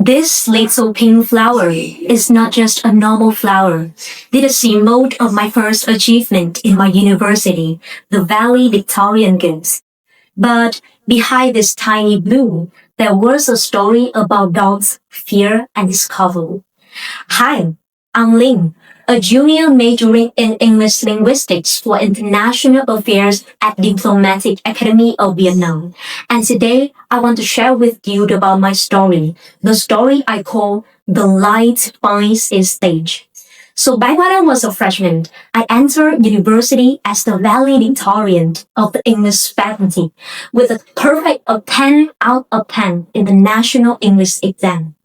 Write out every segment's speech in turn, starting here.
This little pink flower is not just a normal flower. It is a symbol of my first achievement in my university, the valedictorian games. But behind this tiny bloom, there was a story about doubts, fear, and discovery. Hi, I'm Ling, a junior majoring in English linguistics for international affairs at Diplomatic Academy of Vietnam. And today I want to share with you about my story, the story I call The Light Finds Its Stage. So back when I was a freshman, I entered university as the valedictorian of the English faculty with a perfect of 10 out of 10 in the National English exam.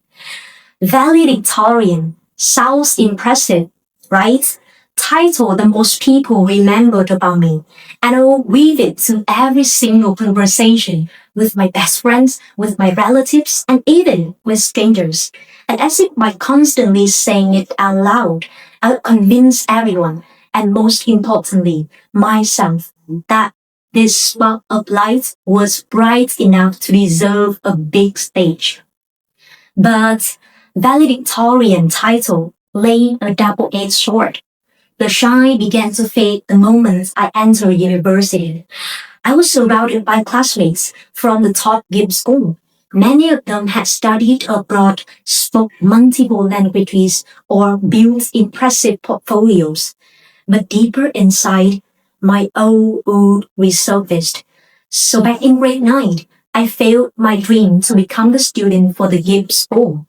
Valedictorian sounds impressive, right? Title that most people remembered about me, and I will weave it to every single conversation with my best friends, with my relatives, and even with strangers. And as if by constantly saying it out loud, I would convince everyone, and most importantly, myself, that this spark of light was bright enough to deserve a big stage. But valedictorian title lay a double-edged sword. The shine began to fade the moment I entered university. I was surrounded by classmates from the top GIB school. Many of them had studied abroad, spoke multiple languages, or built impressive portfolios. But deeper inside, my old wound resurfaced. So back in grade 9, I failed my dream to become the student for the GIB school.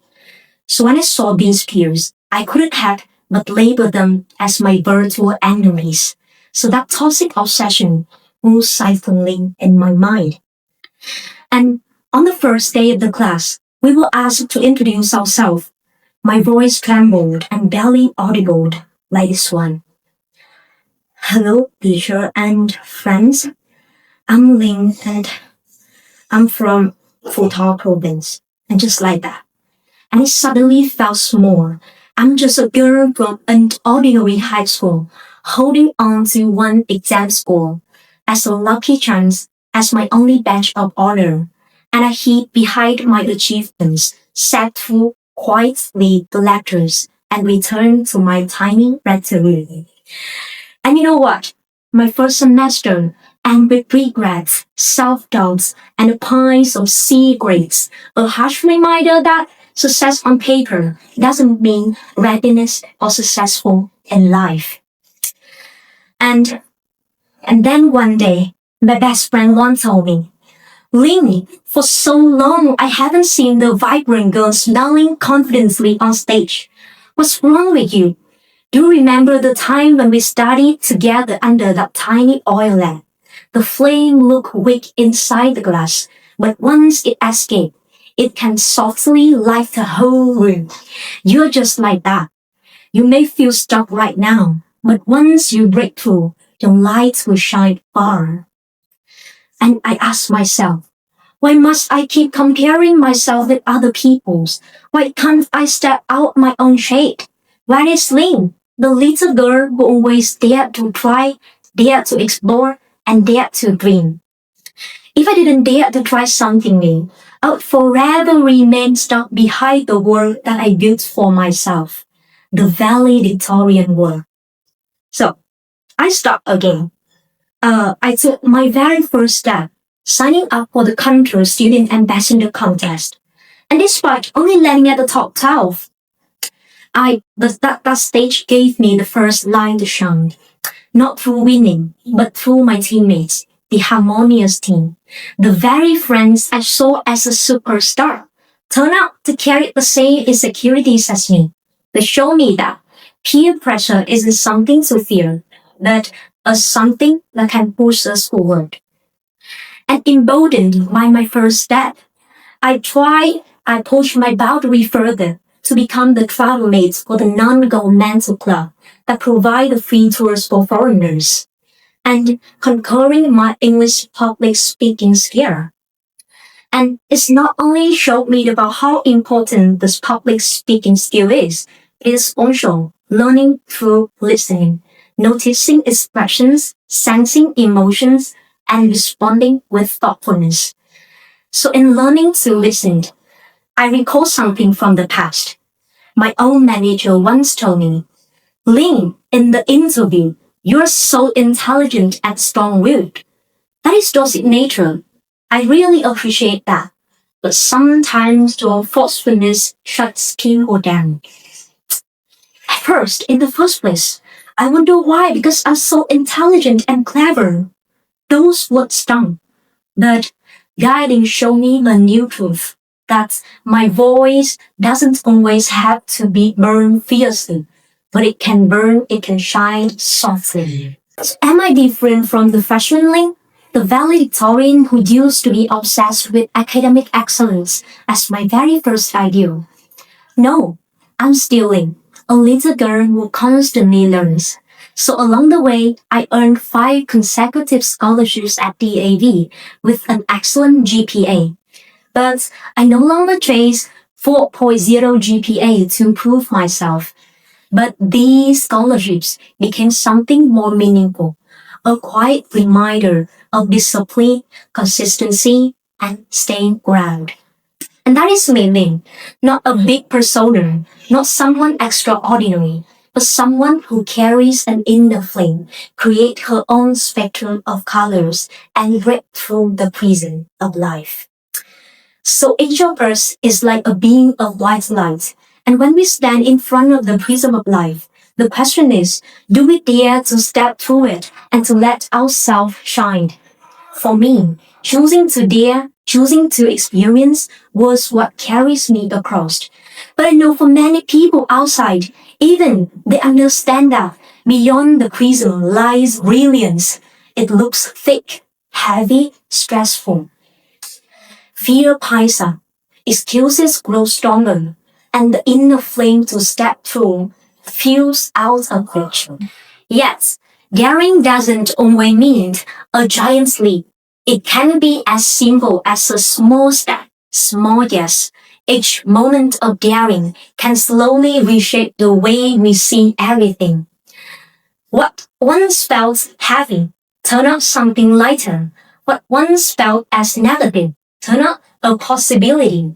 So when I saw these peers, I couldn't help but label them as my virtual enemies. So that toxic obsession moved silently in my mind. And on the first day of the class, we were asked to introduce ourselves. My voice trembled and barely audible like this one. Hello, teacher and friends. I'm Ling and I'm from Thuộc province. And just like that. And it suddenly felt small. I'm just a girl from an ordinary high school, holding on to one exam score as a lucky chance as my only badge of honor. And I hid behind my achievements, sat through quietly the lectures, and returned to my tiny rectory. And you know what? My first semester, and with regrets, self-doubts, and a piles of C grades, a harsh reminder that success on paper doesn't mean readiness or successful in life. And then one day, my best friend once told me, Ling, for so long I haven't seen the vibrant girl smiling confidently on stage. What's wrong with you? Do you remember the time when we studied together under that tiny oil lamp? The flame looked weak inside the glass, but once it escaped, it can softly light the whole room. You're just like that. You may feel stuck right now, but once you break through, your light will shine far. And I ask myself, why must I keep comparing myself with other people's? Why can't I step out my own shade? Where is Ling, the little girl who always dared to try, dared to explore, and dared to dream? If I didn't dare to try something new, I would forever remain stuck behind the world that I built for myself, the valedictorian world. So, I start again. I took my very first step, signing up for the country student ambassador contest. And despite only landing at the top 12, that stage gave me the first line to shine. Not through winning, but through my teammates, the harmonious team. The very friends I saw as a superstar turned out to carry the same insecurities as me. They show me that peer pressure isn't something to fear, but something that can push us forward. And emboldened by my first step, I pushed my boundary further to become the travel mate for the non-governmental club that provide the free tours for foreigners, and conquering my English public speaking skill. And it's not only showed me about how important this public speaking skill is, it is also learning through listening, noticing expressions, sensing emotions, and responding with thoughtfulness. So in learning to listen, I recall something from the past. My own manager once told me, Lin, in the interview, you're so intelligent and strong-willed. That is your signature. I really appreciate that. But sometimes your forcefulness shuts people down. At first, in the first place, I wonder why, because I'm so intelligent and clever. Those words stung. But guiding showed me a new truth, that my voice doesn't always have to be burned fiercely, but it can shine softly. Am I different from the freshman, the valedictorian who used to be obsessed with academic excellence as my very first ideal? No, I'm still Lin, a little girl who constantly learns. So along the way, I earned 5 consecutive scholarships at DAV with an excellent GPA. But I no longer chase 4.0 GPA to improve myself. But these scholarships became something more meaningful, a quiet reminder of discipline, consistency, and staying grounded. And that is meaning, not a big persona, not someone extraordinary, but someone who carries an inner flame, create her own spectrum of colors, and break through the prison of life. So each of us is like a beam of white light, and when we stand in front of the prism of life, the question is, do we dare to step through it and to let ourselves shine? For me, choosing to dare, choosing to experience was what carries me across. But I know for many people outside, even they understand that beyond the prism lies brilliance. It looks thick, heavy, stressful. Fear piles up, excuses grow stronger, and the inner flame to step through fuels out of reach. Yet, daring doesn't always mean a giant leap. It can be as simple as a small step, small yes. Each moment of daring can slowly reshape the way we see everything. What once felt heavy turn out something lighter. What once felt as negative turn out a possibility.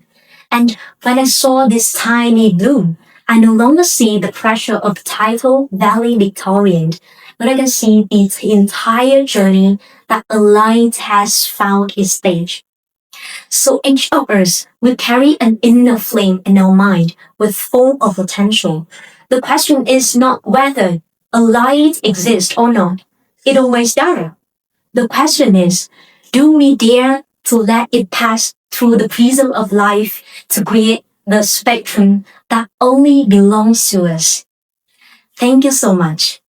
And when I saw this tiny bloom, I no longer see the pressure of the title valedictorian, but I can see the entire journey that a light has found its stage. So each of us will carry an inner flame in our mind with full of potential. The question is not whether a light exists or not. It always does. The question is, do we dare to let it pass through the prism of life to create the spectrum that only belongs to us? Thank you so much.